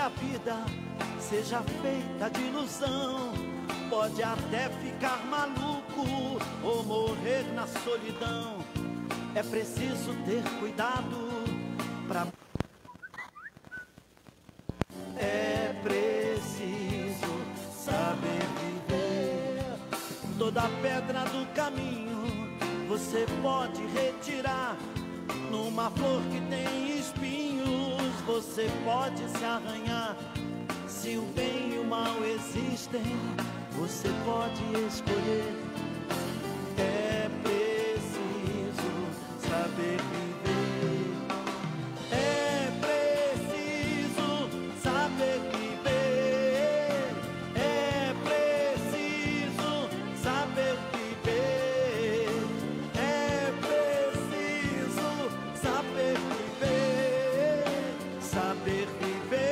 a vida seja feita de ilusão, pode até ficar maluco ou morrer na solidão. É preciso ter cuidado pra... É preciso saber viver. Toda pedra do caminho você pode retirar. Numa flor que tem espinhos você pode se arranhar. Se o bem e o mal existem, você pode escolher. É preciso saber viver. É preciso saber viver. É preciso saber viver. É preciso saber viver. Saber viver.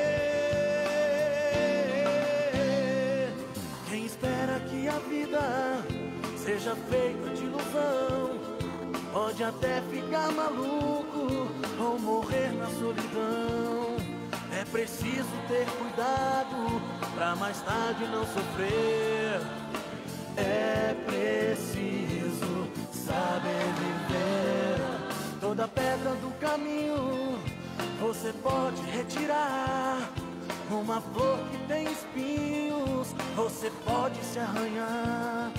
Quem espera que a vida seja feita de ilusão, pode até ficar maluco ou morrer na solidão. É preciso ter cuidado pra mais tarde não sofrer. É preciso saber viver. Toda pedra do caminho você pode retirar. Uma flor que tem espinhos você pode se arranhar.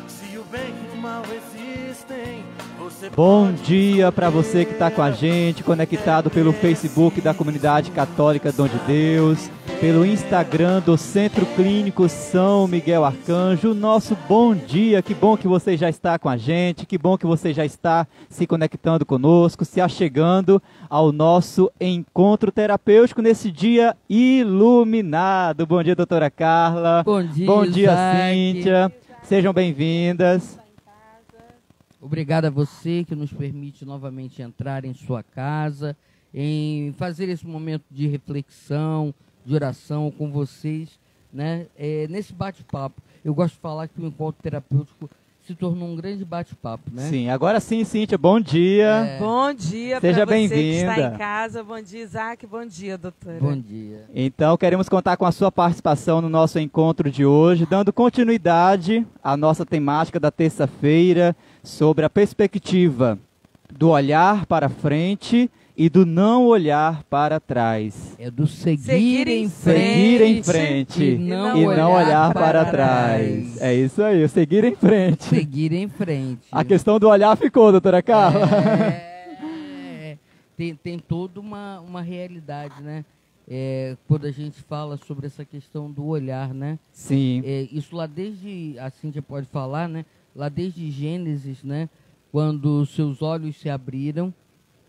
Se o bem e o mal existem, você Bom dia para você que está com a gente, conectado pelo Facebook da Comunidade Católica Dom de Deus, pelo Instagram do Centro Clínico São Miguel Arcanjo. Nosso bom dia, que bom que você já está com a gente, que bom que você já está se conectando conosco, se achegando ao nosso encontro terapêutico nesse dia iluminado. Bom dia, doutora Carla. Bom dia, Bom dia, Isaac. Cíntia. Sejam bem-vindas. Obrigado a você que nos permite novamente entrar em sua casa, em fazer esse momento de reflexão, de oração com vocês, né? Nesse bate-papo. Eu gosto de falar que o encontro terapêutico se tornou um grande bate-papo, né? Sim, agora sim, Cíntia, bom dia. Bom dia Seja para você que bem-vinda. está em casa. Bom dia, Isaac. Bom dia, doutora. Bom dia. Então, queremos contar com a sua participação no nosso encontro de hoje, dando continuidade à nossa temática da terça-feira sobre a perspectiva do olhar para frente e do não olhar para trás. É do seguir em Seguir em frente frente e e não olhar para trás. É isso aí, o seguir em frente. Seguir em frente. A questão do olhar ficou, doutora Carla. Tem toda uma realidade, né? Quando a gente fala sobre essa questão do olhar, né? Sim. Isso lá desde, a Cíntia pode falar, né? Lá desde Gênesis, né? Quando seus olhos se abriram,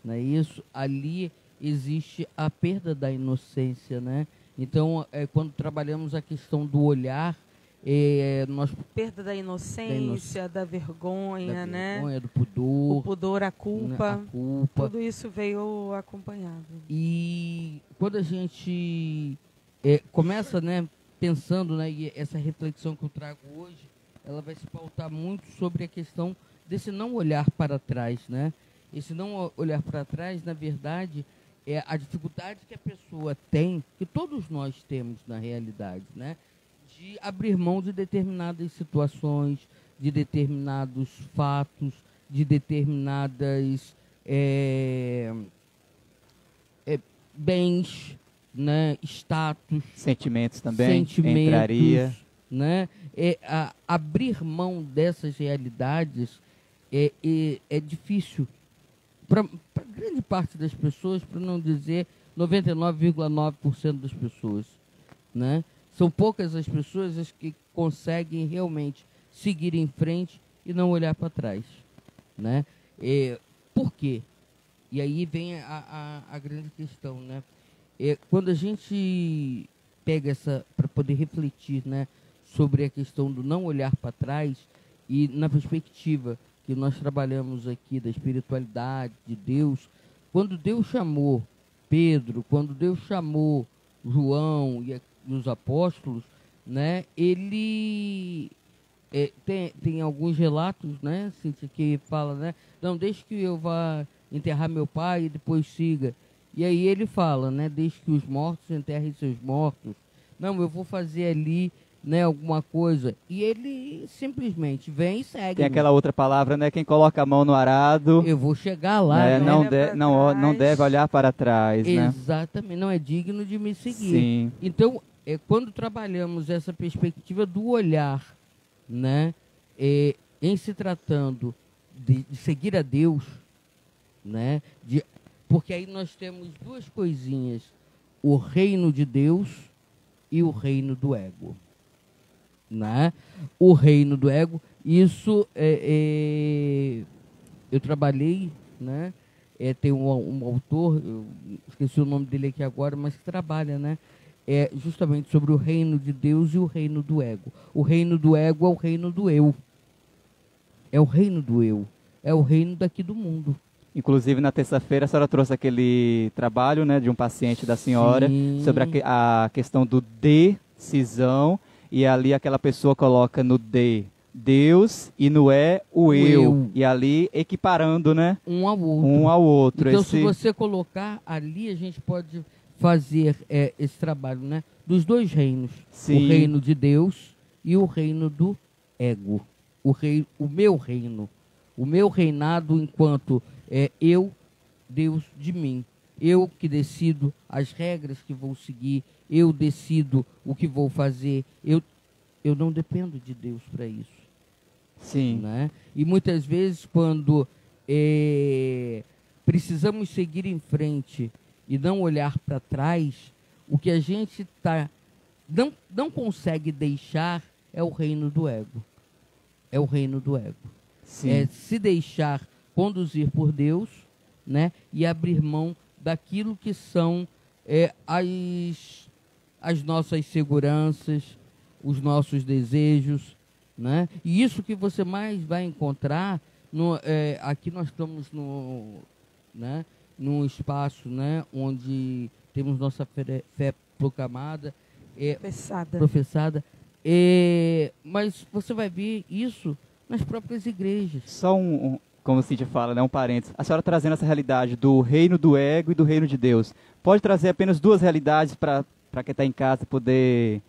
não é isso? Ali existe a perda da inocência, né? Então, quando trabalhamos a questão do olhar, nós... Perda da inocência, da vergonha, né? Vergonha, do pudor. O pudor, a culpa. A culpa. Tudo isso veio acompanhado. E quando a gente começa, né, pensando, né, e essa reflexão que eu trago hoje, ela vai se pautar muito sobre a questão desse não olhar para trás, né? Esse não olhar para trás, na verdade, é a dificuldade que a pessoa tem, que todos nós temos na realidade, né? De abrir mão de determinadas situações, de determinados fatos, de determinadas bens, né? Status. Sentimentos também entraria. Né? Abrir mão dessas realidades é difícil para grande parte das pessoas, para não dizer 99,9% das pessoas, né? São poucas as pessoas as que conseguem realmente seguir em frente e não olhar para trás, né? Por quê? E aí vem a grande questão, né? Quando a gente pega para poder refletir, né, sobre a questão do não olhar para trás e na perspectiva que nós trabalhamos aqui da espiritualidade, de Deus, quando Deus chamou Pedro, quando Deus chamou João e os apóstolos, né, ele tem alguns relatos, né, Cíntia, que fala, né, não, deixe que eu vá enterrar meu pai e depois siga. E aí ele fala, né, deixe que os mortos enterrem seus mortos. Não, eu vou fazer ali, né, alguma coisa. E ele simplesmente vem e segue. Tem aquela outra palavra, né? Quem coloca a mão no arado, Eu vou chegar lá. né, Não, não deve olhar para trás, né? exatamente, não é digno de me seguir. Sim. Então, quando trabalhamos essa perspectiva do olhar, né, em se tratando de seguir a Deus, né, porque aí nós temos duas coisinhas, o reino de Deus e o reino do ego. Né? O reino do ego, isso eu trabalhei, né? Tem um autor, eu esqueci o nome dele aqui agora, mas que trabalha, né? Justamente sobre o reino de Deus e o reino do ego. O reino do ego é o reino do eu. É o reino do eu. É o reino daqui do mundo. Inclusive, na terça-feira, a senhora trouxe aquele trabalho, né, de um paciente da senhora, Sim. sobre a questão do decisão, e ali aquela pessoa coloca no D Deus e no E o eu. E ali equiparando, né? Um ao outro. Um ao outro. Então, se você colocar ali, a gente pode fazer esse trabalho, né? Dos dois reinos. Sim. O reino de Deus e o reino do ego. O meu reino. O meu reinado enquanto eu, Deus de mim. Eu que decido as regras que vou seguir. Eu decido o que vou fazer. Eu não dependo de Deus para isso. Sim. Né? E muitas vezes, quando precisamos seguir em frente e não olhar para trás, o que a gente não consegue deixar é o reino do ego. É o reino do ego. Sim. É se deixar conduzir por Deus, né? E abrir mão daquilo que são as nossas seguranças, os nossos desejos, né? E isso que você mais vai encontrar aqui nós estamos num espaço, né, onde temos nossa fé proclamada, professada, mas você vai ver isso nas próprias igrejas. Só como a Cíntia fala, né, um parênteses. A senhora trazendo essa realidade do reino do ego e do reino de Deus. Pode trazer apenas duas realidades para quem está em casa poder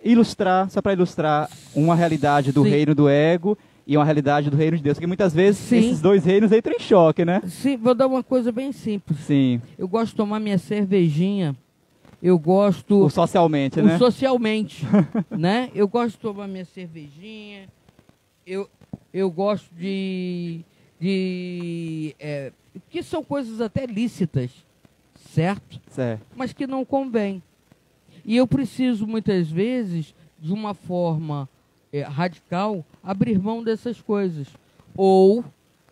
ilustrar, só para ilustrar uma realidade do Sim. reino do ego e uma realidade do reino de Deus. Porque muitas vezes Sim. esses dois reinos entram em choque, né? Sim, vou dar uma coisa bem simples. Sim. Eu gosto de tomar minha cervejinha. Eu gosto... O socialmente, né? Socialmente, né? Eu gosto de tomar minha cervejinha. Eu gosto que são coisas até lícitas, certo? Certo. Mas que não convém. E eu preciso, muitas vezes, de uma forma radical, abrir mão dessas coisas. Ou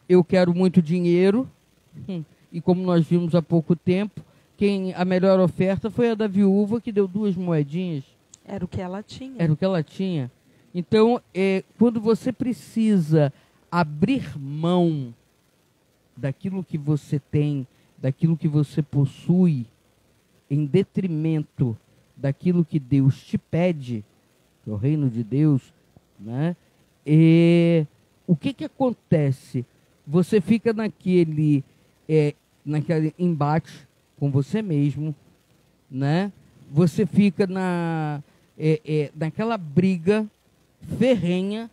eu quero muito dinheiro, e como nós vimos há pouco tempo, a melhor oferta foi a da viúva, que deu 2 moedinhas. Era o que ela tinha. Era o que ela tinha. Então, quando você precisa abrir mão daquilo que você tem, daquilo que você possui, em detrimento daquilo que Deus te pede, que é o reino de Deus, né? O que acontece? Você fica naquele embate com você mesmo, né? Você fica naquela briga ferrenha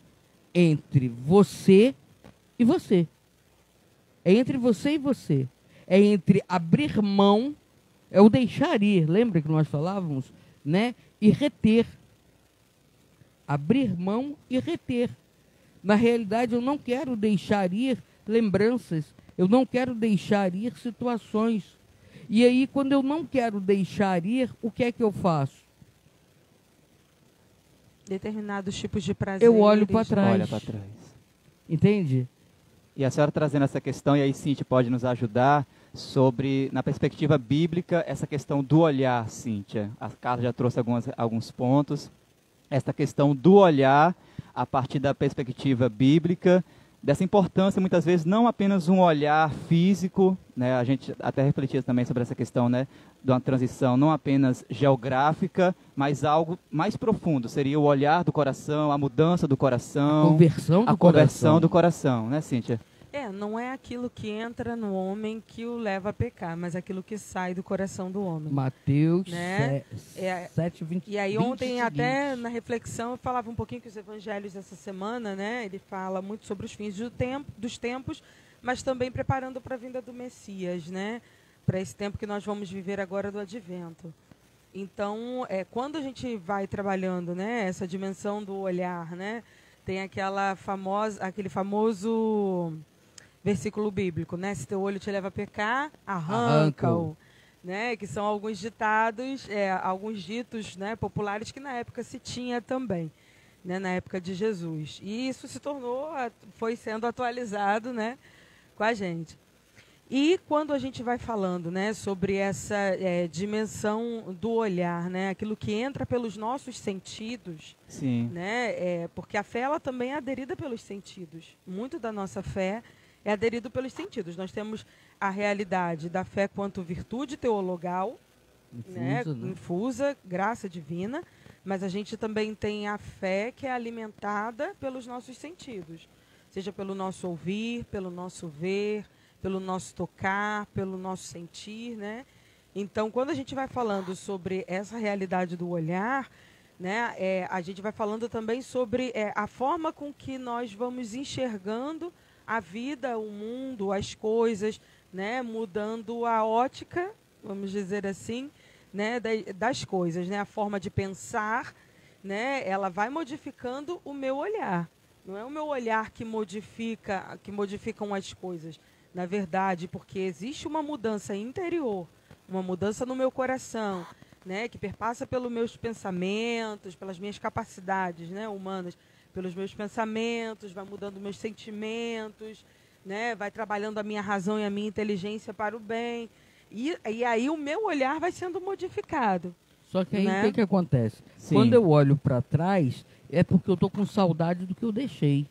entre você e você. É entre você e você. É entre abrir mão, é o deixar ir, lembra que nós falávamos, né? E reter. Abrir mão e reter. Na realidade, eu não quero deixar ir lembranças, eu não quero deixar ir situações. E aí, quando eu não quero deixar ir, o que é que eu faço? Determinados tipos de prazer. Eu olho para trás. Olha para trás. Entende? E a senhora trazendo essa questão, e aí Cíntia pode nos ajudar sobre, na perspectiva bíblica, essa questão do olhar, Cíntia. A Carla já trouxe alguns pontos. Essa questão do olhar, a partir da perspectiva bíblica, dessa importância, muitas vezes, não apenas um olhar físico, né? A gente até refletia também sobre essa questão, né, de uma transição não apenas geográfica, mas algo mais profundo. Seria o olhar do coração, a mudança do coração. A conversão do coração, né, Cíntia? Não é aquilo que entra no homem que o leva a pecar, mas aquilo que sai do coração do homem. Mateus Né? 7, 20. E aí 20 ontem, até seguintes. na reflexão, eu falava um pouquinho que os evangelhos dessa semana, né? Ele fala muito sobre os fins dos tempos, mas também preparando para a vinda do Messias, né? Para esse tempo que nós vamos viver agora do Advento. Então, quando a gente vai trabalhando, né, essa dimensão do olhar, né? Tem aquele famoso versículo bíblico, né? Se teu olho te leva a pecar, arranca-o. Né? Que são alguns ditados, alguns ditos, né, populares que na época se tinha também, né, na época de Jesus. E isso foi sendo atualizado, né, com a gente. E quando a gente vai falando, né, sobre essa dimensão do olhar, né, aquilo que entra pelos nossos sentidos, Sim. né, porque a fé ela também é aderida pelos sentidos. Muito da nossa fé é aderido pelos sentidos. Nós temos a realidade da fé quanto virtude teologal, infusa, graça divina, mas a gente também tem a fé que é alimentada pelos nossos sentidos, seja pelo nosso ouvir, pelo nosso ver, pelo nosso tocar, pelo nosso sentir, né? Então, quando a gente vai falando sobre essa realidade do olhar, né, a gente vai falando também sobre a forma com que nós vamos enxergando a vida, o mundo, as coisas, né, mudando a ótica, vamos dizer assim, né, das coisas, né, a forma de pensar, né, ela vai modificando o meu olhar. Não é o meu olhar que modificam as coisas, na verdade, porque existe uma mudança interior, uma mudança no meu coração, né, que perpassa pelos meus pensamentos, pelas minhas capacidades, né, humanas, pelos meus pensamentos, vai mudando meus sentimentos, né, vai trabalhando a minha razão e a minha inteligência para o bem. E aí o meu olhar vai sendo modificado. Só que aí né? o que acontece? Sim. Quando eu olho para trás, é porque eu estou com saudade do que eu deixei.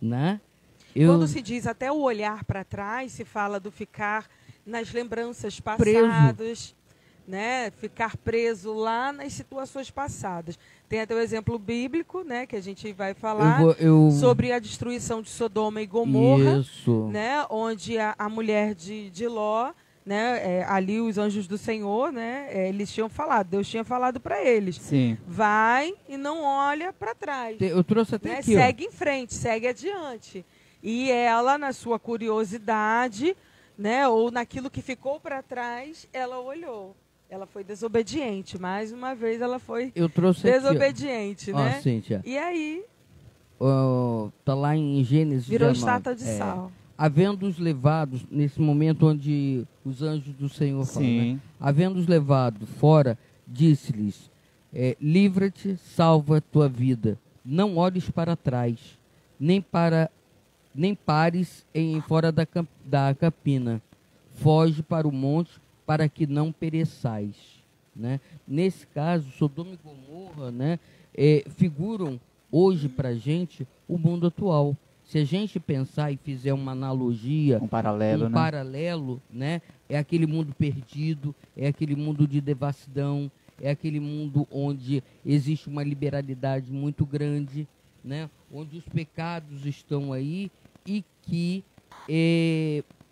Né? Quando se diz até o olhar para trás, se fala do ficar nas lembranças passadas, né? Ficar preso lá nas situações passadas. Tem até o exemplo bíblico, né, que a gente vai falar sobre a destruição de Sodoma e Gomorra, né, onde a mulher de Ló, né, ali os anjos do Senhor, né, eles tinham falado, Deus tinha falado para eles, Sim. vai e não olha para trás. Eu trouxe até aqui, segue em frente, segue adiante. E ela, na sua curiosidade, né, ou naquilo que ficou para trás, ela olhou. Ela foi desobediente. Mais uma vez, ela foi desobediente, aqui, né? Ó, Cíntia. E aí... Tá lá em Gênesis 19. Virou estátua de sal. Havendo-os levados, nesse momento onde os anjos do Senhor falam, né? Havendo-os levado fora, disse-lhes, livra-te, salva tua vida. Não olhes para trás, nem pares fora da capina. Foge para o monte, para que não pereçais, né? Nesse caso, Sodoma e Gomorra, né, figuram hoje para a gente o mundo atual. Se a gente pensar e fizer uma analogia, um paralelo, né, é aquele mundo perdido, é aquele mundo de devassidão, é aquele mundo onde existe uma liberalidade muito grande, né, onde os pecados estão aí e que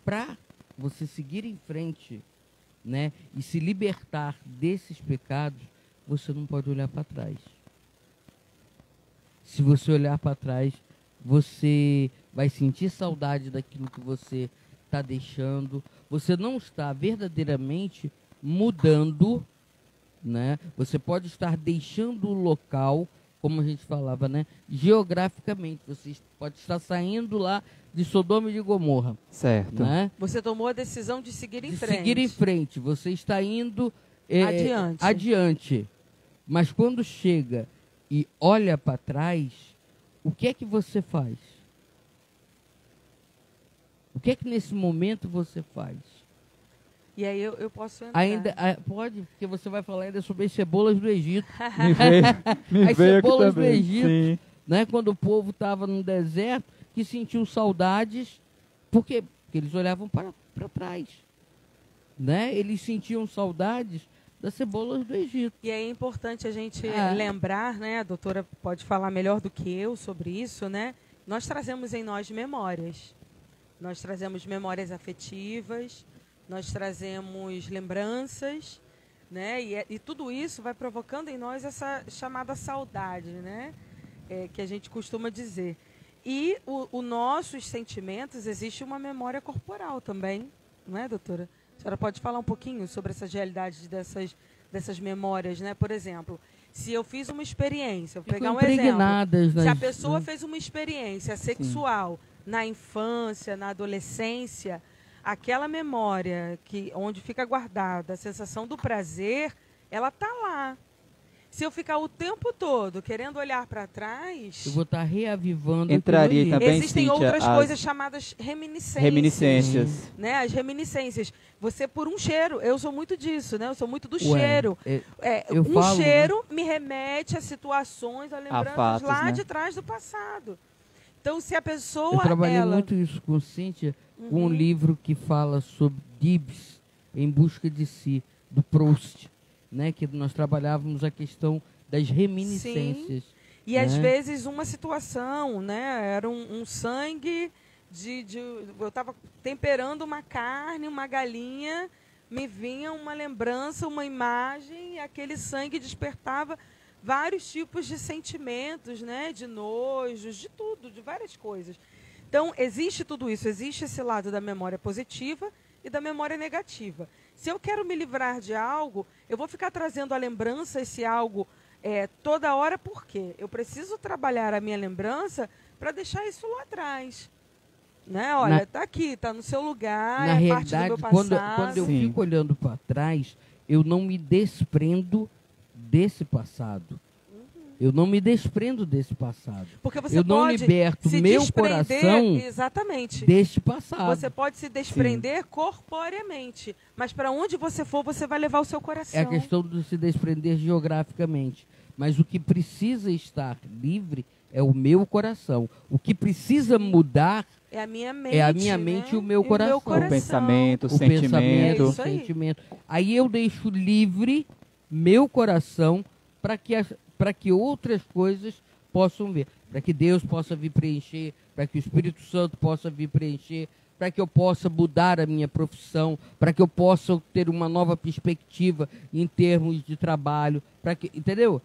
para você seguir em frente, né, e se libertar desses pecados, você não pode olhar para trás. Se você olhar para trás, você vai sentir saudade daquilo que você está deixando. Você não está verdadeiramente mudando, né? Você pode estar deixando o local, como a gente falava, né, geograficamente. Você pode estar saindo lá de Sodoma e de Gomorra. Certo. Né? Você tomou a decisão de seguir em frente. Seguir em frente. Você está indo adiante. Mas quando chega e olha para trás, o que é que você faz? O que é que nesse momento você faz? E aí eu posso entrar. Pode, porque você vai falar ainda sobre as cebolas do Egito. Me as veio cebolas aqui também. do Egito, Sim. né, quando o povo estava no deserto, que sentiu saudades, porque eles olhavam para trás. Né? Eles sentiam saudades das cebolas do Egito. E é importante a gente lembrar, né, a doutora pode falar melhor do que eu sobre isso, né, nós trazemos em nós memórias. Nós trazemos memórias afetivas, nós trazemos lembranças, né? E tudo isso vai provocando em nós essa chamada saudade, né? Que a gente costuma dizer. E os nossos sentimentos, existe uma memória corporal também, não é, doutora? A senhora pode falar um pouquinho sobre essas realidades dessas memórias, né? Por exemplo, se eu fiz uma experiência, vou pegar um exemplo. Se a pessoa fez uma experiência sexual na infância, na adolescência, aquela memória onde fica guardada a sensação do prazer, ela está lá. Se eu ficar o tempo todo querendo olhar para trás, eu vou estar reavivando. Entraria também, existem Cíntia, outras coisas chamadas reminiscências. Né? As reminiscências. Você por um cheiro, eu sou muito disso, né? Eu sou muito do cheiro. Cheiro me remete a situações, a lembranças fatos, lá né? de trás do passado. Então, se a pessoa... Eu trabalhei muito isso com Cíntia, com um livro que fala sobre Gibbs, Em Busca de Si, do Proust, né? Que nós trabalhávamos a questão das reminiscências. Sim. E às vezes uma situação, né? Era um sangue eu estava temperando uma carne, uma galinha, me vinha uma lembrança, uma imagem, e aquele sangue despertava vários tipos de sentimentos, né? De nojos, de tudo, de várias coisas. Então, existe tudo isso, existe esse lado da memória positiva e da memória negativa. Se eu quero me livrar de algo, eu vou ficar trazendo a lembrança, esse algo, toda hora, por quê? Eu preciso trabalhar a minha lembrança para deixar isso lá atrás. Né? Olha, está aqui, está no seu lugar, na parte do meu passado. Quando eu fico olhando para trás, eu não me desprendo desse passado. Eu não me desprendo desse passado. Porque você não liberto meu coração exatamente deste passado. Você pode se desprender corporeamente, mas para onde você for, você vai levar o seu coração. É a questão de se desprender geograficamente. Mas o que precisa estar livre é o meu coração. O que precisa mudar é a minha mente, né? E o meu coração. O pensamento, o sentimento. Sentimento. Aí eu deixo livre meu coração para que outras coisas possam ver. Para que Deus possa vir preencher, para que o Espírito Santo possa vir preencher, para que eu possa mudar a minha profissão, para que eu possa ter uma nova perspectiva em termos de trabalho, entendeu?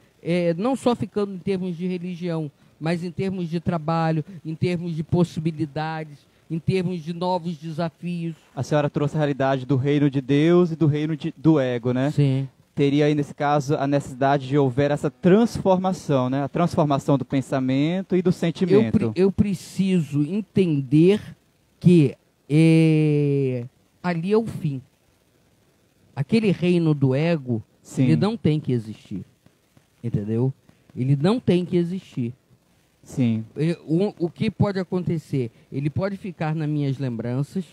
Não só ficando em termos de religião, mas em termos de trabalho, em termos de possibilidades, em termos de novos desafios. A senhora trouxe a realidade do reino de Deus e do reino do ego, né? Sim. Teria aí, nesse caso, a necessidade de houver essa transformação, né? A transformação do pensamento e do sentimento. Eu preciso entender que ali é o fim. Aquele reino do ego, ele não tem que existir. Entendeu? Ele não tem que existir. Sim. O que pode acontecer? Ele pode ficar nas minhas lembranças,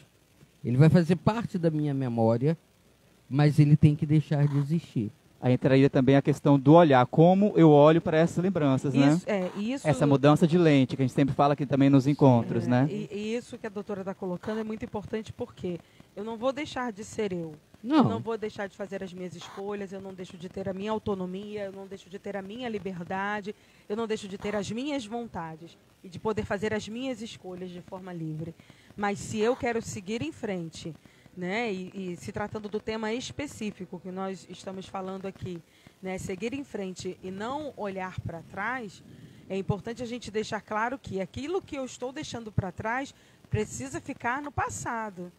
ele vai fazer parte da minha memória, mas ele tem que deixar de existir. Aí entraria também a questão do olhar, como eu olho para essas lembranças, né? Essa mudança de lente, que a gente sempre fala aqui também nos encontros, né? E isso que a doutora está colocando é muito importante, porque eu não vou deixar de ser eu. Não. Eu não vou deixar de fazer as minhas escolhas, eu não deixo de ter a minha autonomia, eu não deixo de ter a minha liberdade, eu não deixo de ter as minhas vontades e de poder fazer as minhas escolhas de forma livre. Mas se eu quero seguir em frente, né, e se tratando do tema específico que nós estamos falando aqui, né, seguir em frente e não olhar para trás, é importante a gente deixar claro que aquilo que eu estou deixando para trás precisa ficar no passado.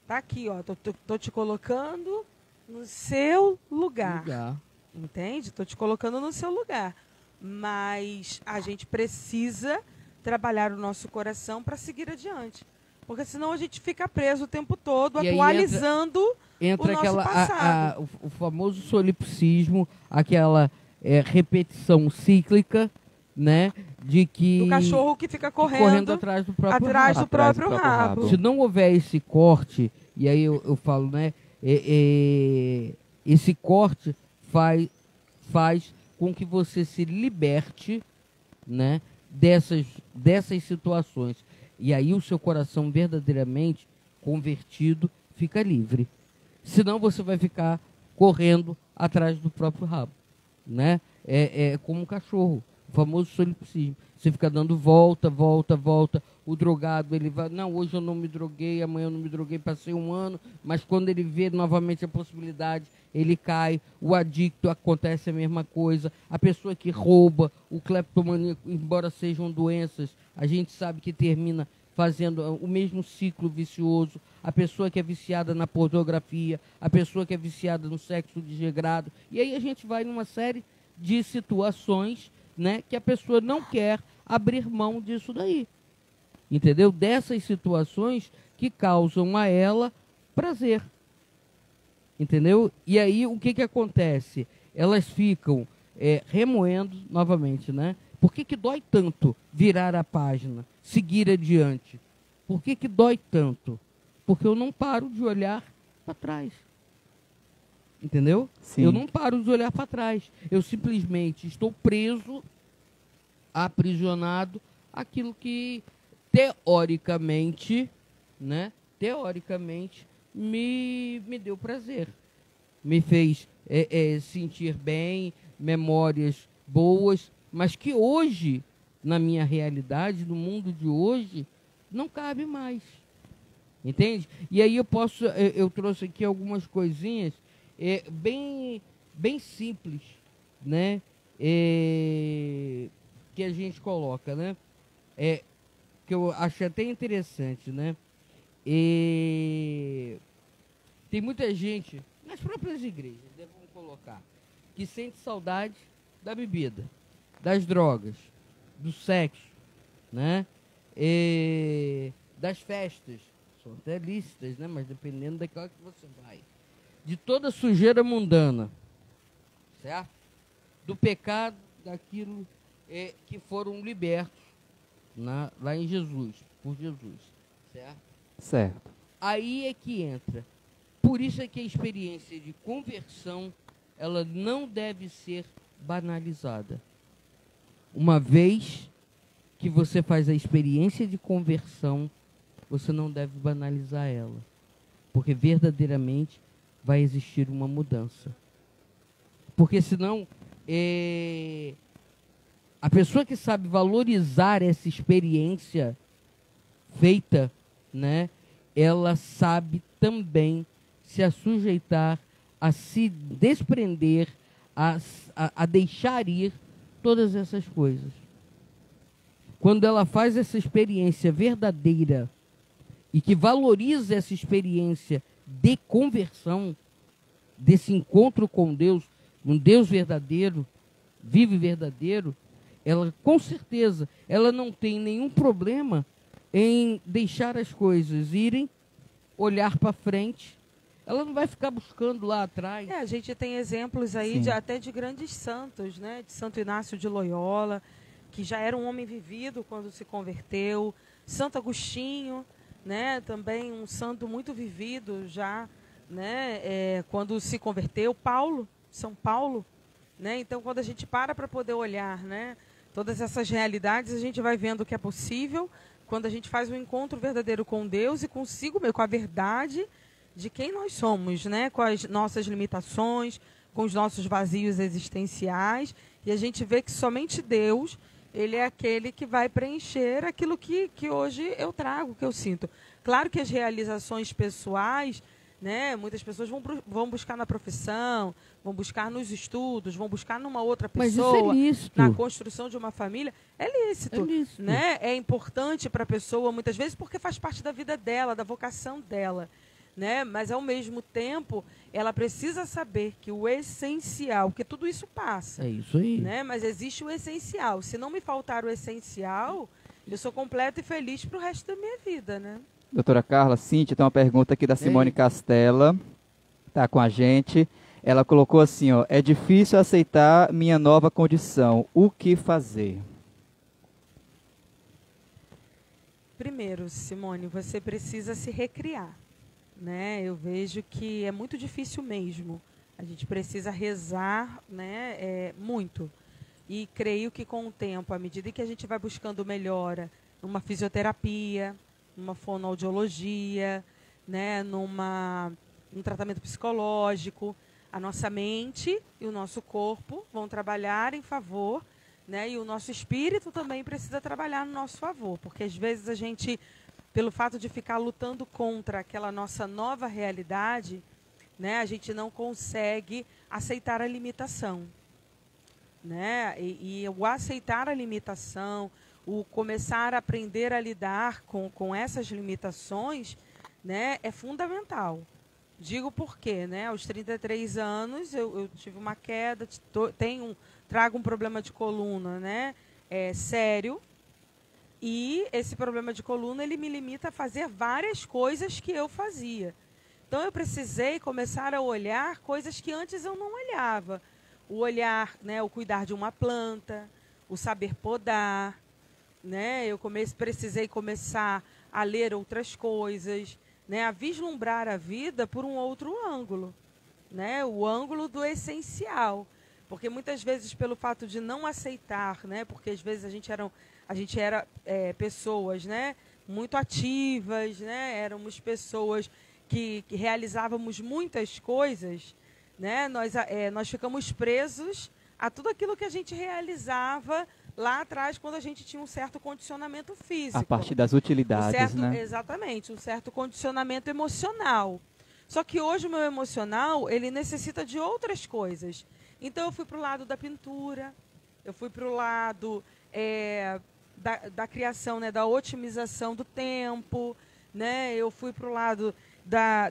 Tá aqui, ó, tô te colocando no seu lugar. Entende? Tô te colocando no seu lugar. Mas a gente precisa trabalhar o nosso coração para seguir adiante. Porque senão a gente fica preso o tempo todo, e atualizando entra o nosso passado. O famoso solipsismo, aquela repetição cíclica, né? De que do cachorro que fica correndo atrás do próprio rabo. Se não houver esse corte, e aí eu falo, né? Esse corte faz com que você se liberte, né? Dessas situações. E aí o seu coração verdadeiramente convertido fica livre. Senão você vai ficar correndo atrás do próprio rabo, né? É como um cachorro. O famoso solipsismo. Você fica dando volta, volta, volta. O drogado, ele vai, não, hoje eu não me droguei, amanhã eu não me droguei, passei um ano, mas quando ele vê novamente a possibilidade, ele cai. O adicto, acontece a mesma coisa. A pessoa que rouba, o cleptomaníaco, embora sejam doenças, a gente sabe que termina fazendo o mesmo ciclo vicioso. A pessoa que é viciada na pornografia, a pessoa que é viciada no sexo desregrado. E aí a gente vai numa série de situações, né, que a pessoa não quer abrir mão disso daí. Entendeu? Dessas situações que causam a ela prazer. Entendeu? E aí o que acontece? Elas ficam remoendo novamente, né? Por que dói tanto virar a página, seguir adiante? Por que dói tanto? Porque eu não paro de olhar para trás. Entendeu? Sim. Eu não paro de olhar para trás. Eu simplesmente estou preso, aprisionado, àquilo que teoricamente, né? Teoricamente, me deu prazer. Me fez sentir bem, memórias boas, mas que hoje, na minha realidade, no mundo de hoje, não cabe mais. Entende? E aí eu trouxe aqui algumas coisinhas bem simples, né? Que a gente coloca, né? Que eu acho até interessante, né? Tem muita gente, nas próprias igrejas, vamos colocar, que sente saudade da bebida, das drogas, do sexo, né? Das festas, são até lícitas, né? Mas dependendo daquela que você vai. De toda a sujeira mundana, certo? Do pecado, daquilo que foram libertos lá em Jesus, por Jesus, certo? Certo. Aí é que entra. Por isso é que a experiência de conversão, ela não deve ser banalizada. Uma vez que você faz a experiência de conversão, você não deve banalizar ela. Porque verdadeiramente vai existir uma mudança. Porque senão, a pessoa que sabe valorizar essa experiência feita, né, ela sabe também se assujeitar a se desprender, a deixar ir todas essas coisas. Quando ela faz essa experiência verdadeira e que valoriza essa experiência de conversão, desse encontro com Deus, um Deus verdadeiro, vivo e verdadeiro, ela com certeza ela não tem nenhum problema em deixar as coisas irem, olhar para frente. Ela não vai ficar buscando lá atrás. A gente tem exemplos aí até de grandes santos, né? De Santo Inácio de Loyola, que já era um homem vivido quando se converteu. Santo Agostinho, né? Também um santo muito vivido já, né? Quando se converteu. São Paulo, né? Então, quando a gente para poder olhar, né, todas essas realidades, a gente vai vendo que é possível quando a gente faz um encontro verdadeiro com Deus e consigo mesmo, com a verdade de quem nós somos, né? Com as nossas limitações, com os nossos vazios existenciais, e a gente vê que somente Deus, ele é aquele que vai preencher aquilo que hoje eu trago, que eu sinto. Claro que as realizações pessoais, né, muitas pessoas vão buscar na profissão, vão buscar nos estudos, vão buscar numa outra pessoa, mas isso é lícito. Na construção de uma família. É lícito. Né? É importante para a pessoa, muitas vezes, porque faz parte da vida dela, da vocação dela. Né? Mas, ao mesmo tempo, ela precisa saber que o essencial, porque tudo isso passa. É isso aí. Né? Mas existe o essencial. Se não me faltar o essencial, eu sou completa e feliz para o resto da minha vida, né? Doutora Carla, Cíntia, tem uma pergunta aqui da Simone Castella, está com a gente. Ela colocou assim, ó, é difícil aceitar minha nova condição, o que fazer? Primeiro, Simone, você precisa se recriar, né? Eu vejo que é muito difícil mesmo. A gente precisa rezar, né, muito. E creio que com o tempo, à medida que a gente vai buscando melhora numa fisioterapia, numa fonoaudiologia, né, num tratamento psicológico, a nossa mente e o nosso corpo vão trabalhar em favor, né? E o nosso espírito também precisa trabalhar no nosso favor, porque às vezes a gente, pelo fato de ficar lutando contra aquela nossa nova realidade, né, a gente não consegue aceitar a limitação, né? E o aceitar a limitação, o começar a aprender a lidar com essas limitações, né, é fundamental. Digo por quê, né? Aos 33 anos eu tive uma queda, trago um problema de coluna, né, sério, e esse problema de coluna ele me limita a fazer várias coisas que eu fazia. Então eu precisei começar a olhar coisas que antes eu não olhava. O olhar, né, o cuidar de uma planta, o saber podar, né? Eu precisei começar a ler outras coisas, né, a vislumbrar a vida por um outro ângulo, né, o ângulo do essencial. Porque muitas vezes, pelo fato de não aceitar, né, porque às vezes a gente era pessoas, né, muito ativas, né, éramos pessoas que realizávamos muitas coisas, né, nós ficamos presos a tudo aquilo que a gente realizava lá atrás, quando a gente tinha um certo condicionamento físico. A partir das utilidades, né? Exatamente, um certo condicionamento emocional. Só que hoje o meu emocional, ele necessita de outras coisas. Então eu fui para o lado da pintura, eu fui para o lado da criação, né, da otimização do tempo, né? Eu fui para o lado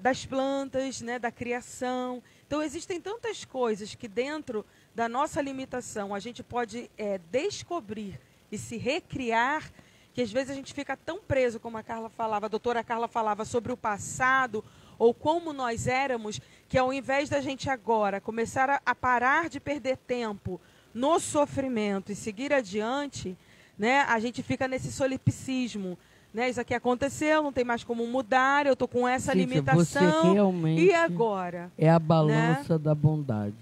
das plantas, né, da criação. Então existem tantas coisas que dentro da nossa limitação a gente pode descobrir e se recriar, que às vezes a gente fica tão preso, como a doutora Carla falava, sobre o passado, ou como nós éramos, que ao invés da gente agora começar a parar de perder tempo no sofrimento e seguir adiante, né, a gente fica nesse solipsismo. Né, isso aqui aconteceu, não tem mais como mudar, eu estou com essa limitação, você realmente e agora? É a balança, né, da bondade.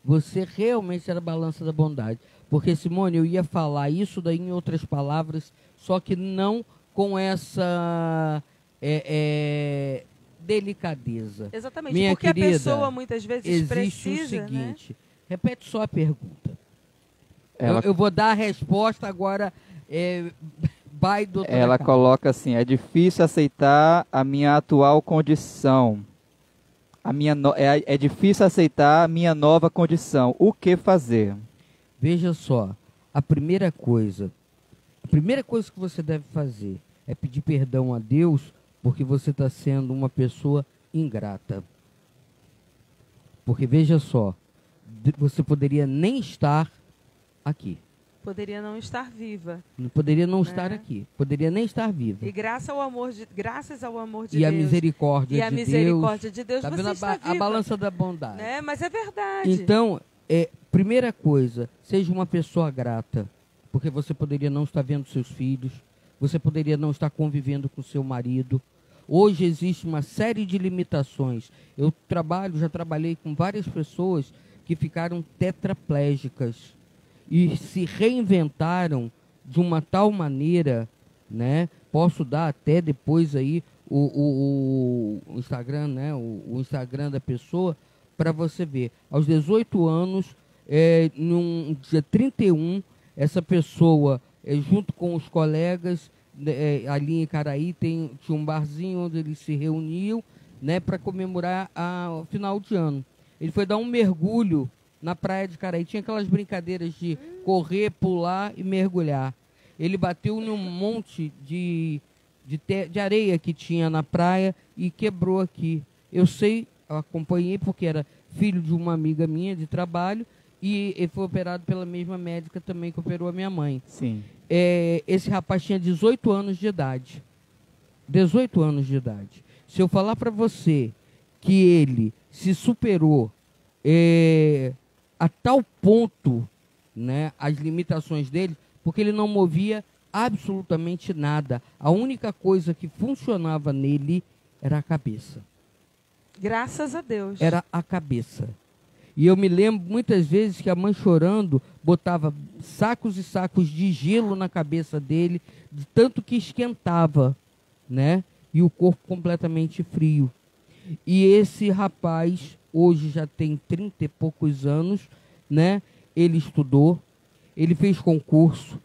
Você realmente era a balança da bondade. Porque, Simone, eu ia falar isso daí em outras palavras, só que não com essa delicadeza. Exatamente, Minha porque querida, a pessoa muitas vezes precisa... Existe o seguinte, né? Repete só a pergunta. Ela... Eu vou dar a resposta agora... Ela coloca assim: é difícil aceitar a minha atual condição. É difícil aceitar a minha nova condição. O que fazer? Veja só, a primeira coisa que você deve fazer é pedir perdão a Deus, porque você está sendo uma pessoa ingrata. Porque veja só, você poderia nem estar aqui. Poderia não estar viva. Poderia não estar aqui. Poderia nem estar viva. E graças ao amor de Deus. E a misericórdia de Deus, tá você vendo está viva. A balança da bondade. Né? Mas é verdade. Então, primeira coisa, seja uma pessoa grata. Porque você poderia não estar vendo seus filhos. Você poderia não estar convivendo com seu marido. Hoje existe uma série de limitações. Eu já trabalhei com várias pessoas que ficaram tetraplégicas e se reinventaram de uma tal maneira, né? Posso dar até depois aí o Instagram, né? O Instagram da pessoa, para você ver. Aos 18 anos, no dia 31, essa pessoa, junto com os colegas, ali em Caraí, tinha um barzinho onde eles se reuniam, né? Para comemorar o final de ano. Ele foi dar um mergulho na praia de Caraí. Tinha aquelas brincadeiras de correr, pular e mergulhar. Ele bateu num monte de areia que tinha na praia e quebrou aqui. Eu acompanhei porque era filho de uma amiga minha de trabalho e ele foi operado pela mesma médica também que operou a minha mãe. Sim. Esse rapaz tinha 18 anos de idade. 18 anos de idade. Se eu falar para você que ele se superou a tal ponto, né, as limitações dele, porque ele não movia absolutamente nada. A única coisa que funcionava nele era a cabeça. Graças a Deus. Era a cabeça. E eu me lembro muitas vezes que a mãe, chorando, botava sacos e sacos de gelo na cabeça dele, de tanto que esquentava, né? E o corpo completamente frio. E esse rapaz, hoje já tem 30 e poucos anos, né? Ele estudou, ele fez concurso,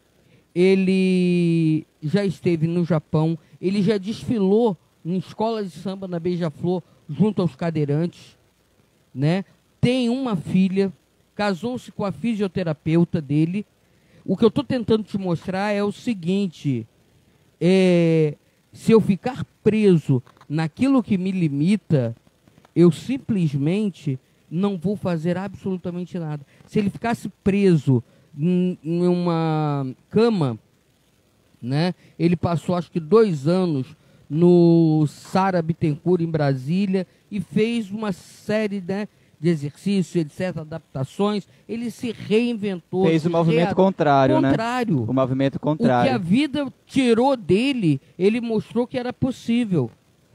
ele já esteve no Japão, ele já desfilou em escolas de samba na Beija-Flor, junto aos cadeirantes, né? Tem uma filha, casou-se com a fisioterapeuta dele. O que eu estou tentando te mostrar é o seguinte, se eu ficar preso naquilo que me limita, eu simplesmente não vou fazer absolutamente nada. Se ele ficasse preso em uma cama, né? Ele passou acho que 2 anos no Sara Bittencourt, em Brasília, e fez uma série, né, de exercícios, etc., adaptações. Ele se reinventou. Fez o movimento contrário, né? O movimento contrário. O que a vida tirou dele, ele mostrou que era possível.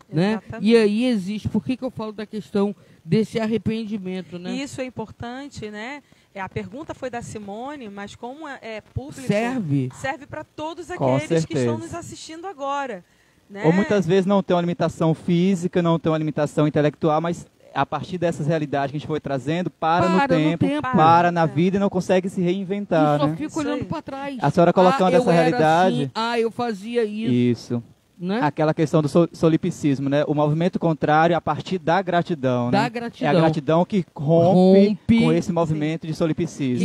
Né? E aí existe, por que eu falo da questão desse arrependimento, né? Isso é importante, né? A pergunta foi da Simone, mas como é público, serve para todos aqueles que estão nos assistindo agora. Né? Ou muitas vezes não tem uma limitação física, não tem uma limitação intelectual, mas a partir dessas realidades que a gente foi trazendo, para no tempo, para na vida e não consegue se reinventar. E só né? fica olhando para trás. A senhora colocando essa realidade... Assim, eu fazia isso. Isso. Né? Aquela questão do solipsismo, né? O movimento contrário a partir da gratidão. Da né? gratidão. É a gratidão que rompe com esse movimento de solipsismo.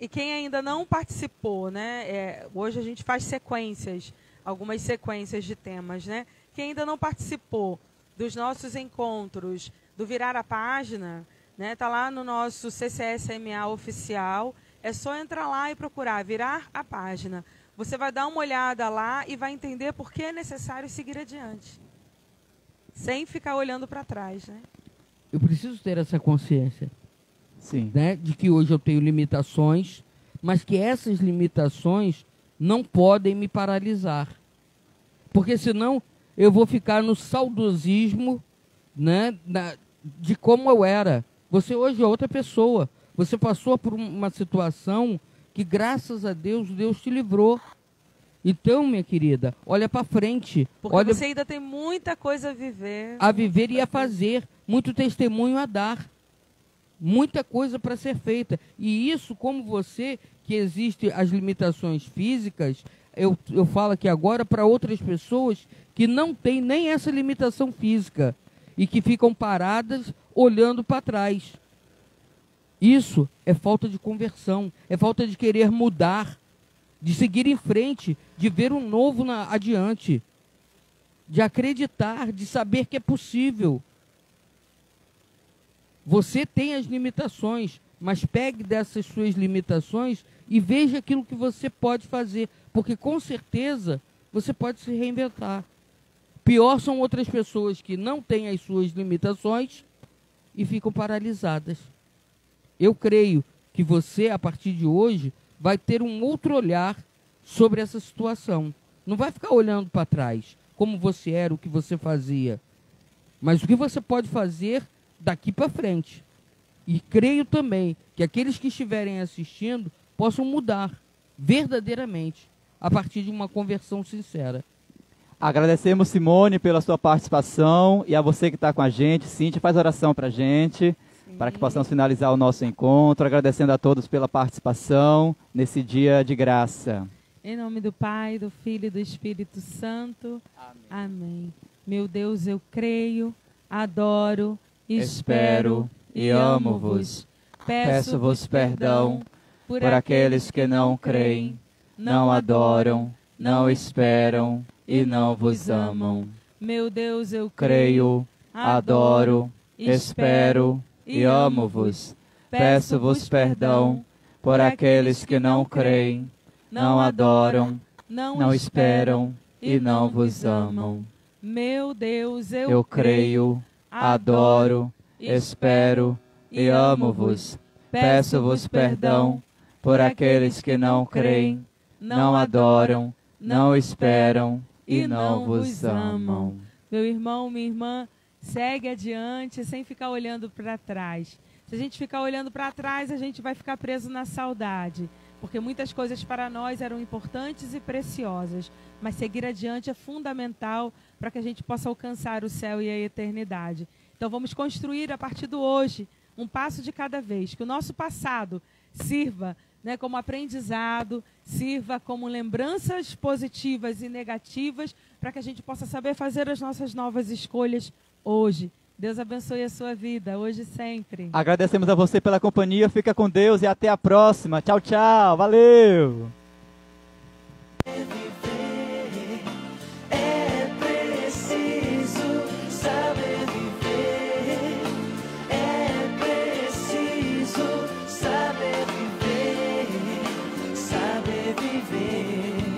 E quem ainda não participou, né? Hoje a gente faz sequências, algumas sequências de temas, né? Quem ainda não participou dos nossos encontros do Virar a Página, né? Tá lá no nosso CCSMA oficial. É só entrar lá e procurar Virar a Página. Você vai dar uma olhada lá e vai entender por que é necessário seguir adiante. Sem ficar olhando para trás, né? Eu preciso ter essa consciência. Sim. Né? De que hoje eu tenho limitações, mas que essas limitações não podem me paralisar. Porque senão eu vou ficar no saudosismo, né, de como eu era. Você hoje é outra pessoa. Você passou por uma situação que, graças a Deus, Deus te livrou. Então, minha querida, olha para frente. Porque você ainda tem muita coisa a viver. A viver e a fazer. Muito testemunho a dar. Muita coisa para ser feita. E isso, como você, que existem as limitações físicas, eu falo aqui agora para outras pessoas que não têm nem essa limitação física e que ficam paradas olhando para trás. Isso é falta de conversão, é falta de querer mudar, de seguir em frente, de ver um novo adiante, de acreditar, de saber que é possível. Você tem as limitações, mas pegue dessas suas limitações e veja aquilo que você pode fazer, porque com certeza você pode se reinventar. Pior são outras pessoas que não têm as suas limitações e ficam paralisadas. Eu creio que você, a partir de hoje, vai ter um outro olhar sobre essa situação. Não vai ficar olhando para trás, como você era, o que você fazia. Mas o que você pode fazer daqui para frente. E creio também que aqueles que estiverem assistindo possam mudar verdadeiramente a partir de uma conversão sincera. Agradecemos, Simone, pela sua participação e a você que está com a gente. Cíntia, faz oração para a gente. Para que possamos finalizar o nosso encontro, agradecendo a todos pela participação nesse dia de graça. Em nome do Pai, do Filho e do Espírito Santo. Amém. Amém. Meu Deus, eu creio, adoro, espero e amo-vos. Peço-vos perdão por aqueles que não creem, não adoram, não esperam e não vos amam. Meu Deus, eu creio, adoro, espero e amo-vos. Peço-vos perdão por aqueles que não creem, não adoram, não esperam e não vos amam. Meu Deus, eu creio, adoro, espero e amo-vos. Peço-vos perdão por aqueles que não creem, não adoram, não esperam e não vos amam. Meu irmão, minha irmã, segue adiante sem ficar olhando para trás. Se a gente ficar olhando para trás, a gente vai ficar preso na saudade, porque muitas coisas para nós eram importantes e preciosas, mas seguir adiante é fundamental para que a gente possa alcançar o céu e a eternidade. Então vamos construir a partir do hoje, um passo de cada vez, que o nosso passado sirva, né, como aprendizado, sirva como lembranças positivas e negativas para que a gente possa saber fazer as nossas novas escolhas hoje. Deus abençoe a sua vida, hoje e sempre. Agradecemos a você pela companhia, fica com Deus e até a próxima. Tchau, tchau, valeu! Saber viver.